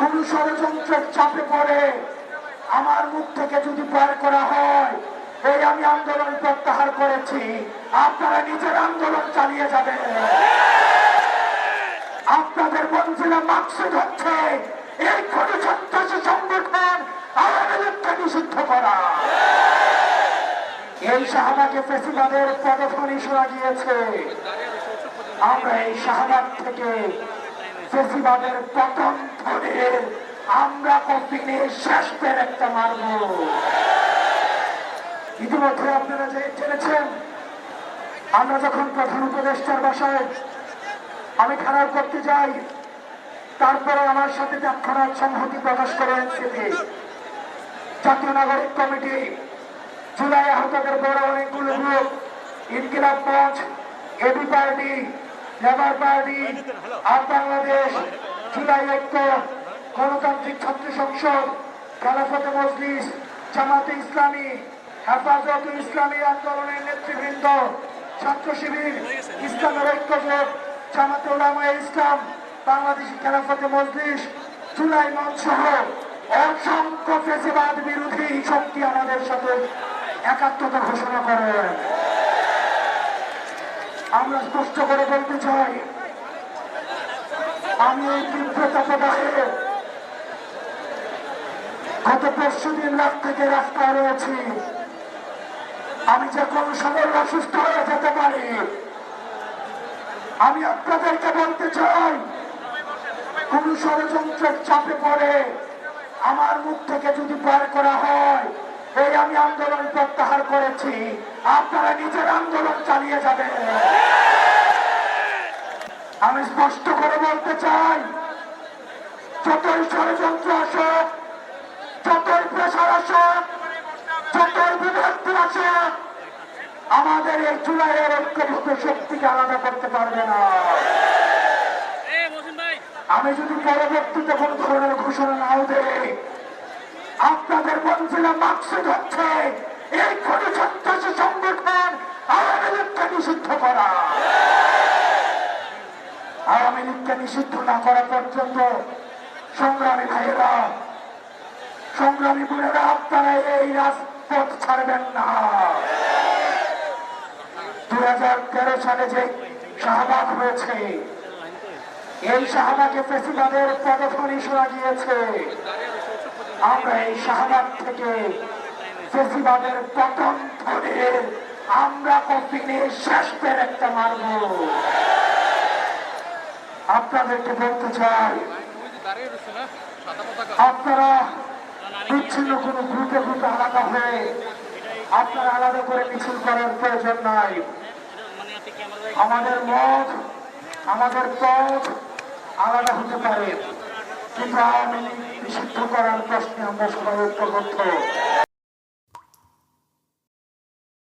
কোন ষড়যন্ত্রের চাপে পড়ে আমার মুখ থেকে যদি বের করা হয়, এই আমি আন্দোলন প্রত্যাহার করেছি, আপনারা নিজের আন্দোলন চালিয়ে যাবেন। আপনাদের মঞ্জিলা মাকসুদ হচ্ছে এই কোন সন্ত্রাসী সংগঠন আওয়ামী লীগকে নিষিদ্ধ করা। এই শাহবাগে ফেসিবাদের পদধ্বনি শোনা গিয়েছে। আমরা এই শাহবাগ থেকে ফেসিবাদের পতন ধরে আমরা কফিনে শেষ পের একটা মারব। ইতিমধ্যে আপনারা যে জেনেছেন, আমরা যখন প্রধান উপদেষ্টার বাসায় আমি খারাপ করতে যাই, তারপরে আমার সাথে তৎক্ষণাৎ সংহতি প্রকাশ করে এনসিপি, জাতীয় নাগরিক কমিটি, জুলাই আহতদের বড় অনেকগুলো গ্রুপ, ইনকিলাব মঞ্চ, এবি পার্টি, লেবার পার্টি, আর বাংলাদেশ, জুলাই ঐক্য, গণতান্ত্রিক ছাত্র সংসদ, খেলাফতে মজলিস, জামাতে ইসলামী, হেফাজতে ইসলামী আন্দোলনের নেতৃবৃন্দ, ছাত্র শিবির, ইসলামের ঐক্য জোট, জামাতে উলামায়ে ইসলাম, বাংলাদেশি খেলাফতে মজলিস, জুলাই মঞ্চ সহ অসংখ্য ফেসিবাদ বিরোধী শক্তি আমাদের সাথে একাত্মতা ঘোষণা করেন। আমরা স্পষ্ট করে বলতে চাই, আমি এই তীব্রতা প্রদাহে গত 5 দিন রাত থেকে রাস্তায় রয়েছি। আমি যে কোনো সময় অসুস্থ হয়ে যেতে পারি। আমি আপনাদেরকে বলতে চাই, কোন ষড়যন্ত্রের চাপে পড়ে আমার মুখ থেকে যদি বের করা হয়, এই আমি আন্দোলন প্রত্যাহার করেছি, আপনারা নিজের আন্দোলন চালিয়ে যাবেন। আমি স্পষ্ট করে বলতে চাই, যতই ষড়যন্ত্র আসুক, যতই প্রেশার আসুক, যতই বিভক্তি আসুক, আমাদের এই জুলাইয়ের ঐক্যবদ্ধ শক্তিকে আলাদা করতে পারবে না। আমি যদি পরবর্তীতে কোন ধরনের ঘোষণা নাও দেই, আপনাদের মঞ্জিলা মাকসুদ হচ্ছে এই কোন সন্ত্রাসী সংগঠন আওয়ামী লীগকে নিষিদ্ধ করা। আওয়ামী লীগকে নিষিদ্ধ না করা পর্যন্ত সংগ্রামী ভাইয়েরা, সংগ্রামী বোনেরা, আপনারা এই রাজপথ ছাড়বেন না। 2013 সালে যে শাহবাগ হয়েছে, এই শাহবাগে ফেসিবাদের পদধ্বনি শোনা গিয়েছে। আমরা এই শাহবাগ থেকে ফেসিবাদের পতন ধরে আমরা কফিনে শেষ পের একটা মারব। আপনাদেরকে বলতে চাই, আপনারা বিচ্ছিন্ন কোন গ্রুপে গ্রুপে আলাদা হয়ে আপনারা আলাদা করে মিছিল করার প্রয়োজন নাই। আমাদের মত, আমাদের পথ আলাদা হতে পারে, কিন্তু আওয়ামী লীগ নিষিদ্ধ করার প্রশ্নে আমরা সবাই ঐক্যবদ্ধ।